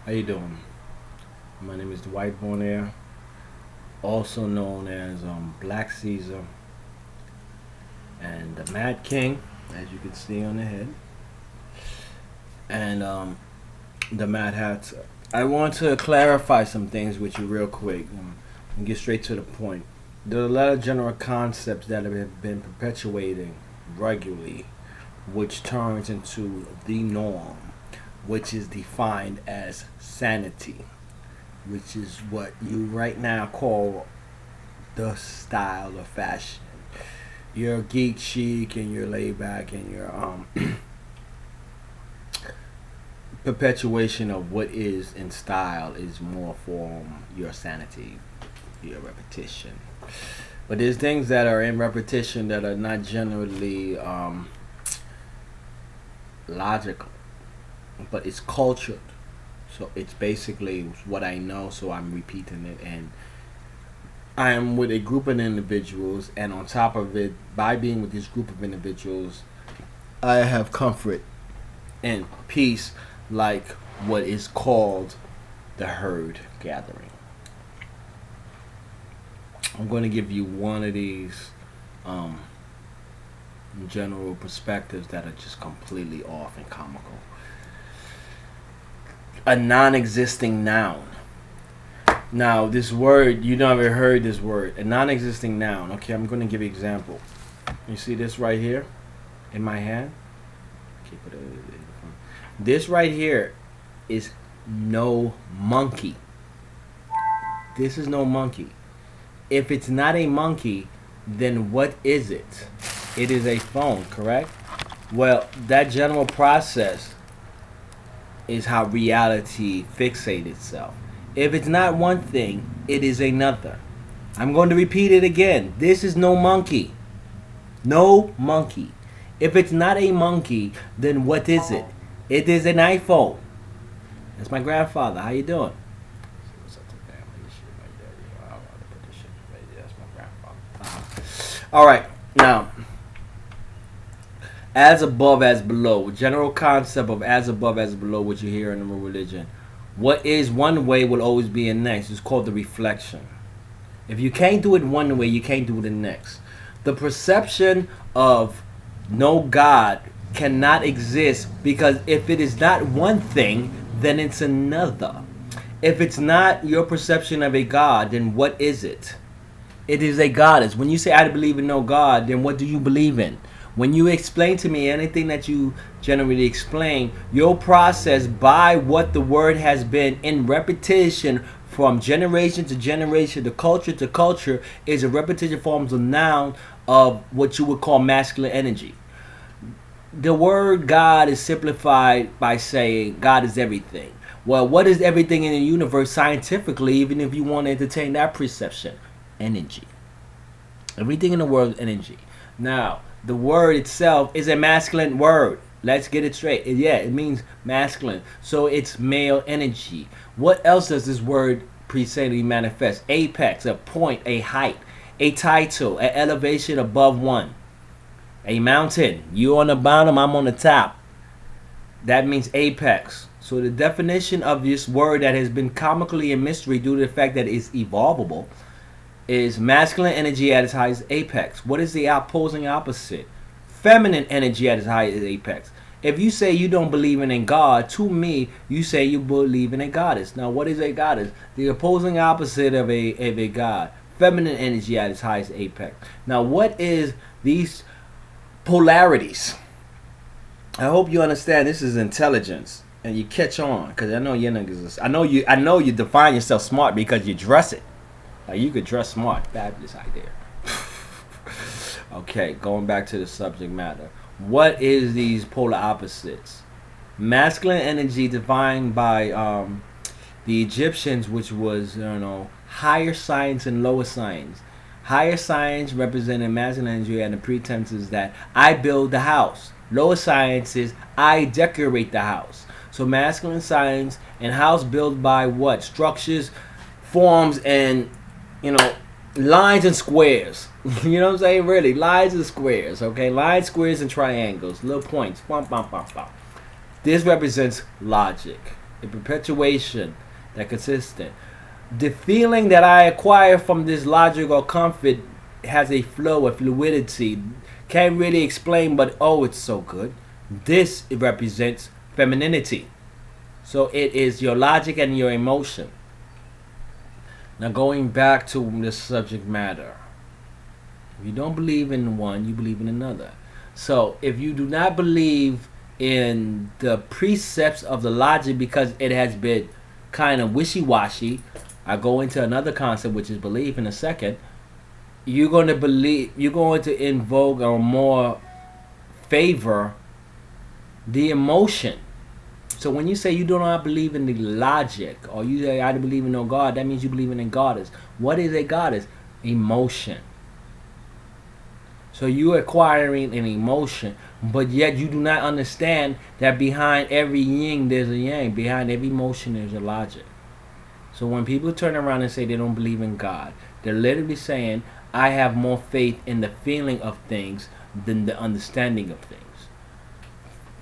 How you doing? My name is Dwight Bonaire, also known as Black Caesar and the Mad King, as you can see on the head, and the Mad Hat. I want to clarify some things with you real quick and get straight to the point. There are a lot of general concepts that have been perpetuating regularly, which turns into the norm, which is defined as sanity, which is what you right now call the style of fashion. You're geek chic and you're laid back and you're perpetuation of what is in style is more for your sanity, your repetition. But there's things that are in repetition that are not generally logical, but it's cultured. So it's basically what I know, so I'm repeating it, and I am with a group of individuals, and on top of it, by being with this group of individuals, I have comfort and peace, like what is called the herd gathering. I'm going to give you one of these um, general perspectives that are just completely off and comical. A non existing noun. Now, this word, you never heard this word. A non existing noun. Okay, I'm going to give you an example. You see this right here in my hand? Okay, put it in front. This right here is no monkey. This is no monkey. If it's not a monkey, then what is it? It is a phone, correct? Well, that general process is how reality fixates itself. If it's not one thing, it is another. I'm going to repeat it again. This is no monkey. No monkey. If it's not a monkey, then what is it? It is an iPhone. That's my grandfather. How you doing? All right. Now, as above, as below. General concept of as above, as below, what you hear in the religion. What is one way will always be in next. It's called the reflection. If you can't do it one way, you can't do it the next. The perception of no God cannot exist because if it is not one thing, then it's another. If it's not your perception of a God, then what is it? It is a goddess. When you say I believe in no God, then what do you believe in? When you explain to me anything that you generally explain, your process by what the word has been in repetition from generation to culture is a repetition forms of noun of what you would call masculine energy. The word God is simplified by saying God is everything. Well, what is everything in the universe scientifically, even if you want to entertain that perception? Energy. Everything in the world is energy. Now, the word itself is a masculine word. Let's get it straight. Yeah, it means masculine. So it's male energy. What else does this word precisely manifest? Apex, a point, a height, a title, an elevation above one. A mountain. You on the bottom, I'm on the top. That means apex. So the definition of this word that has been comically a mystery due to the fact that it's evolvable is masculine energy at its highest apex. What is the opposing opposite? Feminine energy at its highest apex. If you say you don't believe in a God, to me, you say you believe in a goddess. Now, what is a goddess? The opposing opposite of a god. Feminine energy at its highest apex. Now, what is these polarities? I hope you understand this is intelligence and you catch on because I know you niggas. I know you define yourself smart because you dress it. Like you could dress smart. Fabulous idea. Okay, going back to the subject matter. What is these polar opposites? Masculine energy defined by the Egyptians, which was higher science and lower science. Higher science represented masculine energy and the pretenses that I build the house. Lower science is I decorate the house. So masculine science and house built by what? Structures, forms, and lines and squares. You know what I'm saying? Really, lines and squares. Okay, lines, squares, and triangles. Little points. Bum, bum, bum, bum. This represents logic. a perpetuation, that consistent. The feeling that I acquire from this logic or comfort has a flow, a fluidity. Can't really explain, but oh, it's so good. This it represents femininity. So it is your logic and your emotion. Now going back to the subject matter. If you don't believe in one, you believe in another. So if you do not believe in the precepts of the logic because it has been kind of wishy-washy, I go into another concept which is belief in a second. You're going to invoke or more favor the emotion. So when you say you do not believe in the logic, or you say I don't believe in no God, that means you believe in a goddess. What is a goddess? Emotion. So you're acquiring an emotion, but yet you do not understand that behind every yin there's a yang. Behind every emotion there's a logic. So when people turn around and say they don't believe in God, they're literally saying I have more faith in the feeling of things than the understanding of things.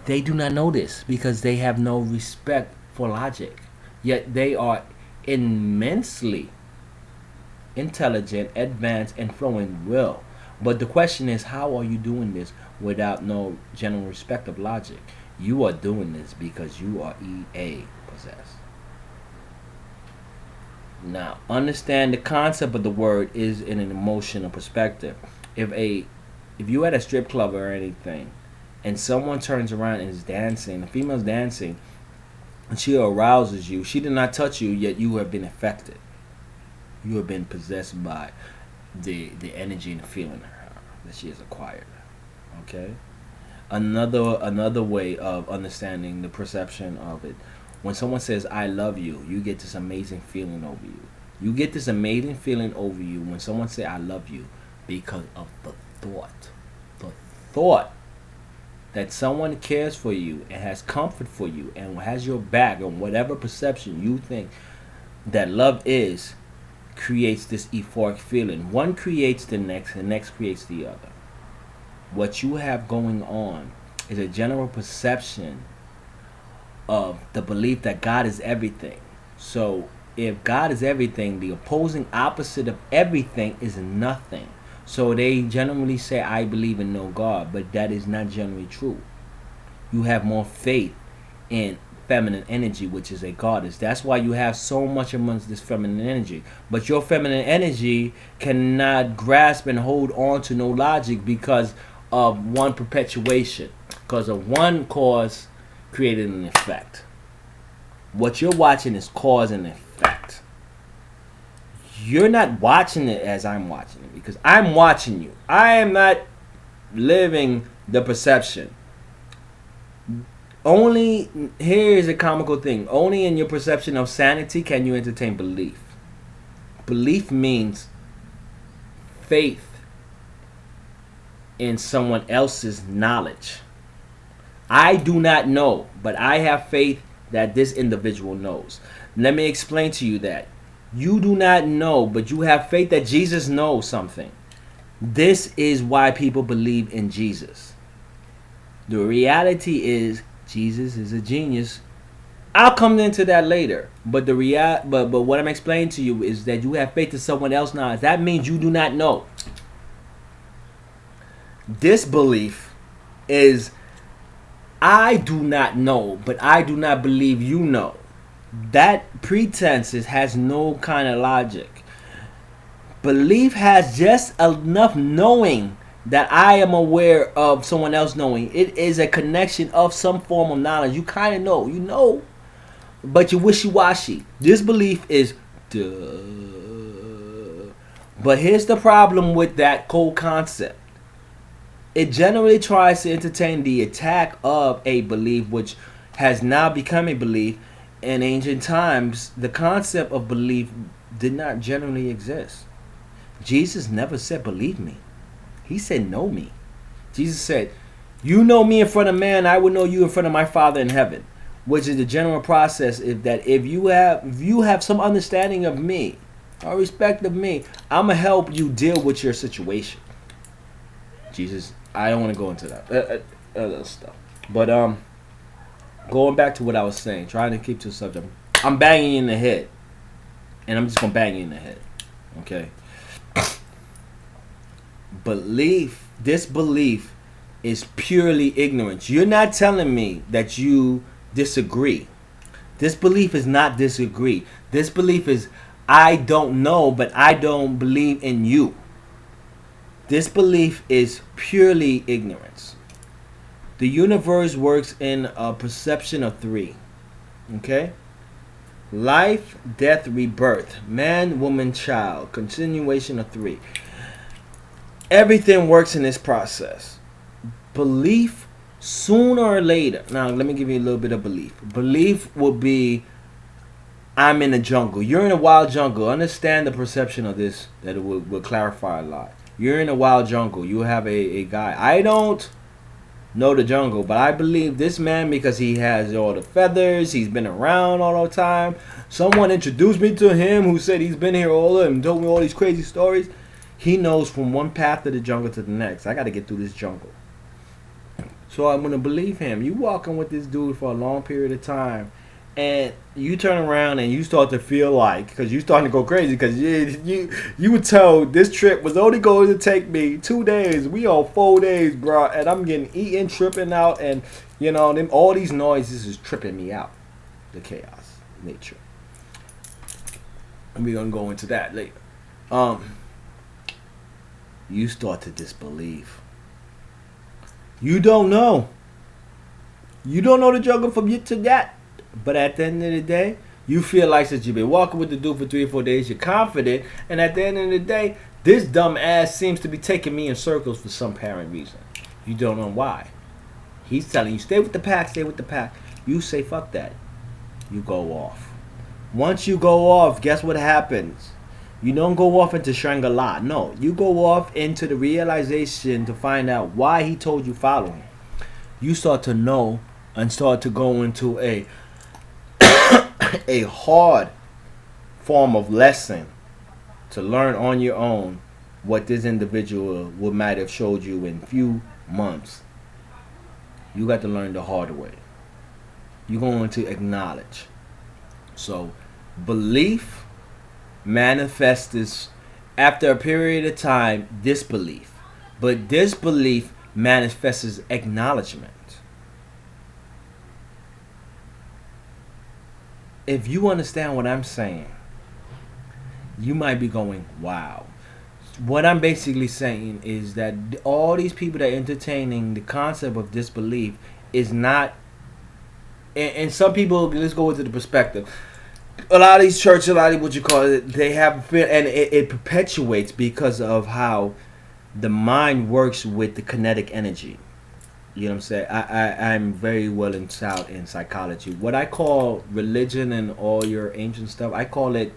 They do not know this because they have no respect for logic. Yet they are immensely intelligent, advanced, and flowing will. But the question is, how are you doing this without no general respect of logic? You are doing this because you are EA possessed. Now, understand the concept of the word is in an emotional perspective. If you at a strip club or anything, and someone turns around and is dancing, the female's dancing, and she arouses you, she did not touch you, yet you have been affected. You have been possessed by the energy and the feeling of her that she has acquired. Okay? Another way of understanding the perception of it. When someone says I love you, you get this amazing feeling over you. You get this amazing feeling over you when someone say I love you because of the thought. The thought that someone cares for you and has comfort for you and has your back on whatever perception you think that love is, creates this euphoric feeling. One creates the next creates the other. What you have going on is a general perception of the belief that God is everything. So if God is everything, the opposing opposite of everything is nothing. So they generally say I believe in no God, but that is not generally true. You have more faith in feminine energy, which is a goddess. That's why you have so much amongst this feminine energy. But your feminine energy cannot grasp and hold on to no logic because of one perpetuation. Because of one cause created an effect. What you're watching is cause and effect. You're not watching it as I'm watching it because I'm watching you. I am not living the perception. Only, here's a comical thing. Only in your perception of sanity can you entertain belief. Belief means faith in someone else's knowledge. I do not know, but I have faith that this individual knows. Let me explain to you that. You do not know, but you have faith that Jesus knows something. This is why people believe in Jesus. The reality is Jesus is a genius. I'll come into that later. But but what I'm explaining to you is that you have faith in someone else now. That means you do not know. Disbelief is I do not know, but I do not believe you know. That pretense has no kind of logic. Belief has just enough knowing that I am aware of someone else knowing. It is a connection of some form of knowledge. You kind of know. You know. But you're wishy-washy. Disbelief is duh. But here's the problem with that whole concept. It generally tries to entertain the attack of a belief which has now become a belief. In ancient times, the concept of belief did not generally exist. Jesus never said, believe me. He said, know me. Jesus said, you know me in front of man, I will know you in front of my Father in heaven. Which is the general process is that if you have some understanding of me or respect of me, I'm going to help you deal with your situation. Jesus, I don't want to go into that stuff. But Going back to what I was saying, trying to keep to the subject. I'm banging you in the head, and I'm just gonna bang you in the head. Okay. Disbelief is purely ignorance. You're not telling me that you disagree. Disbelief is not disagree. Disbelief is I don't know, but I don't believe in you. Disbelief is purely ignorance. The universe works in a perception of three. Okay? Life, death, rebirth. Man, woman, child. Continuation of three. Everything works in this process. Belief, sooner or later. Now, let me give you a little bit of belief. Belief will be, I'm in the jungle. You're in a wild jungle. Understand the perception of this, that it will clarify a lot. You're in a wild jungle. You have a guy. I don't know the jungle, but I believe this man, because he has all the feathers, he's been around all the time. Someone introduced me to him who said he's been here all and told me all these crazy stories. He knows from one path of the jungle to the next. I got to get through this jungle. So I'm going to believe him. You walking with this dude for a long period of time, and you turn around and you start to feel like, because you starting to go crazy, because you were told this trip was only going to take me 2 days. We on 4 days, bro, and I'm getting eaten, tripping out, and them all these noises is tripping me out. The chaos, nature. And we're going to go into that later. You start to disbelieve. You don't know. You don't know the jungle from yet to that. But at the end of the day, you feel like since you've been walking with the dude for 3 or 4 days, you're confident. And at the end of the day, this dumb ass seems to be taking me in circles for some apparent reason. You don't know why. He's telling you, stay with the pack, stay with the pack. You say, fuck that. You go off. Once you go off, guess what happens? You don't go off into Shangri-La. No, you go off into the realization to find out why he told you follow him. You start to know and start to go into a hard form of lesson to learn on your own what this individual might have showed you in few months. You got to learn the hard way. You're going to acknowledge. So, belief manifests this after a period of time, disbelief. But disbelief manifests as acknowledgement. If you understand what I'm saying, you might be going, wow. What I'm basically saying is that all these people that are entertaining the concept of disbelief is not, and some people, let's go into the perspective. A lot of these churches, a lot of what you call it, they have fear, and it perpetuates because of how the mind works with the kinetic energy. You know what I'm saying? I'm very well endowed in psychology. What I call religion and all your ancient stuff, I call it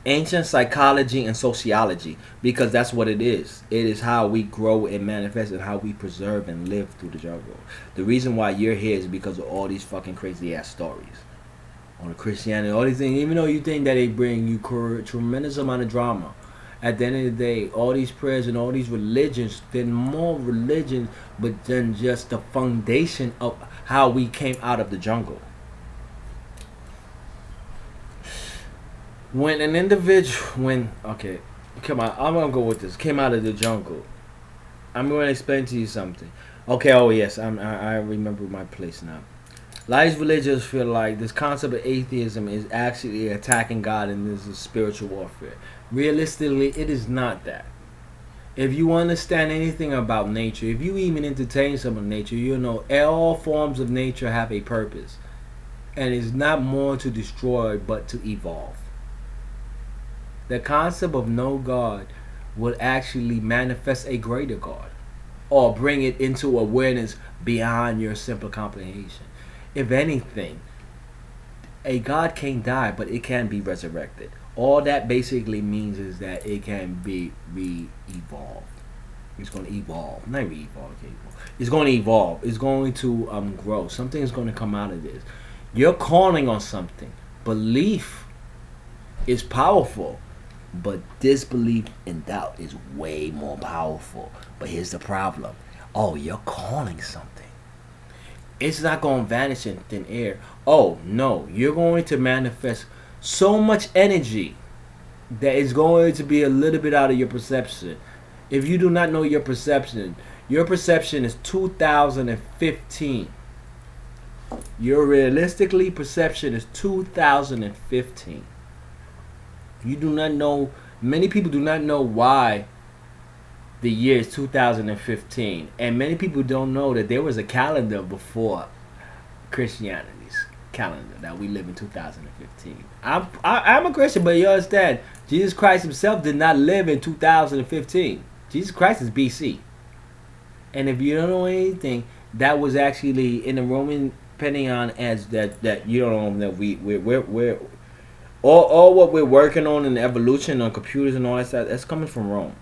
ancient psychology and sociology, because that's what it is. It is how we grow and manifest and how we preserve and live through the jungle. The reason why you're here is because of all these fucking crazy ass stories. On the Christianity, all these things, even though you think that they bring you tremendous amount of drama, at the end of the day, all these prayers and all these religions, they're more religions, but then just the foundation of how we came out of the jungle. When an individual, come on, I'm gonna go with this. Came out of the jungle. I'm gonna explain to you something. Okay, oh yes, I remember my place now. A lot of religions feel like this concept of atheism is actually attacking God and this is spiritual warfare. Realistically, it is not that. If you understand anything about nature, if you even entertain some of nature, you know all forms of nature have a purpose. And it's not more to destroy, but to evolve. The concept of no God will actually manifest a greater God, or bring it into awareness beyond your simple comprehension. If anything, a God can't die, but it can be resurrected. All that basically means is that it can be re-evolved. It's going to evolve. Not re-evolve. It's going to evolve. It's going to grow. Something is going to come out of this. You're calling on something. Belief is powerful, but disbelief and doubt is way more powerful. But here's the problem. Oh, you're calling something. It's not going to vanish in thin air. Oh, no. You're going to manifest so much energy that is going to be a little bit out of your perception. If you do not know your perception is 2015. Your realistically perception is 2015. You do not know, many people do not know why the year is 2015. And many people don't know that there was a calendar before Christianity's calendar that we live in 2015. I'm a Christian, but you understand, Jesus Christ himself did not live in 2015. Jesus Christ is BC. And if you don't know anything, that was actually in the Roman Pantheon, as that you don't know that we're all what we're working on in the evolution on computers and all that stuff, that's coming from Rome,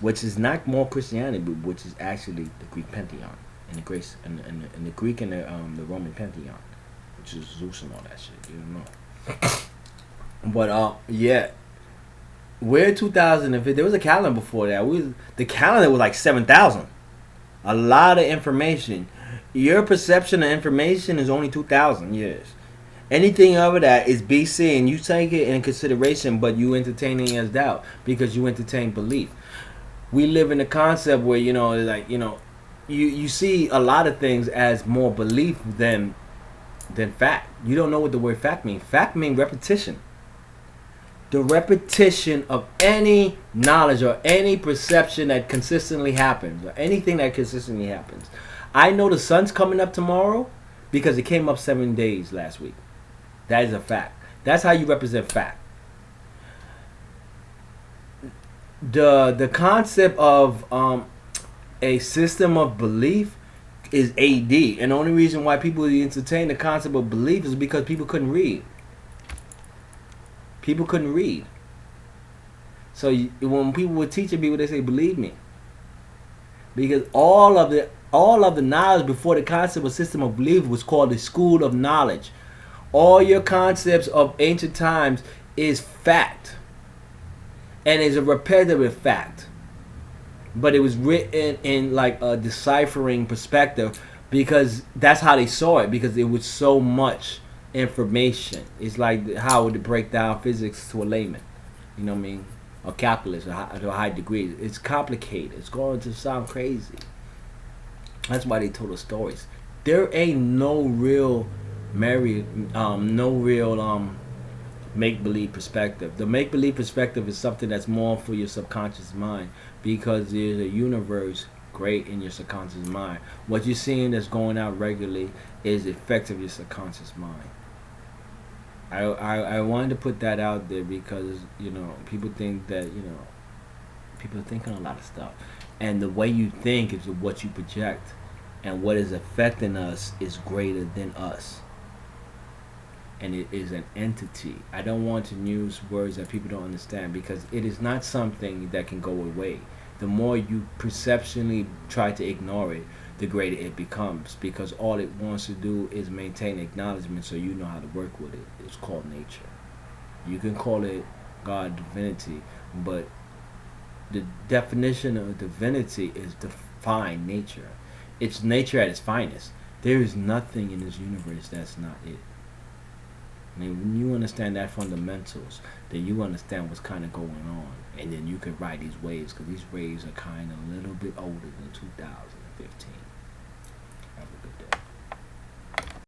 which is not more Christianity, but which is actually the Greek Pantheon and the Greece and the Greek and the Roman Pantheon, which is Zeus and all that shit. You don't know. But yeah, we're 2005. There was a calendar before that. The calendar was like 7,000. A lot of information. Your perception of information is only 2,000 years. Anything over that is BC, and you take it in consideration, but you entertaining as doubt because you entertain belief. We live in a concept where you see a lot of things as more belief than fact. You don't know what the word fact means. Fact means repetition. The repetition of any knowledge or any perception that consistently happens, or anything that consistently happens. I know the sun's coming up tomorrow because it came up 7 days last week. That is a fact. That's how you represent fact. The concept of a system of belief is AD, and the only reason why people entertain the concept of belief is because people couldn't read. People couldn't read. So when people were teaching people, they say, "Believe me," because all of the knowledge before the concept of system of belief was called the school of knowledge. All your concepts of ancient times is fact, and is a repetitive fact, but it was written in like a deciphering perspective because that's how they saw it, because it was so much information. It's like how would it break down physics to a layman, you know what I mean, or calculus to a high degree. It's complicated. It's going to sound crazy. That's why they told us stories. There ain't no real make-believe perspective. The make-believe perspective is something that's more for your subconscious mind, because there's a universe great in your subconscious mind. What you're seeing that's going out regularly is the effect of your subconscious mind. I wanted to put that out there because people think that people are thinking a lot of stuff, and the way you think is what you project, and what is affecting us is greater than us, and it is an entity. I don't want to use words that people don't understand, because it is not something that can go away. The more you perceptionally try to ignore it, the greater it becomes, because all it wants to do is maintain acknowledgement so you know how to work with it. It's called nature. You can call it God, divinity, but the definition of divinity is define nature. It's nature at its finest. There is nothing in this universe that's not it. And when you understand that fundamentals, then you understand what's kind of going on, and then you can ride these waves, because these waves are kind of a little bit older than 2015.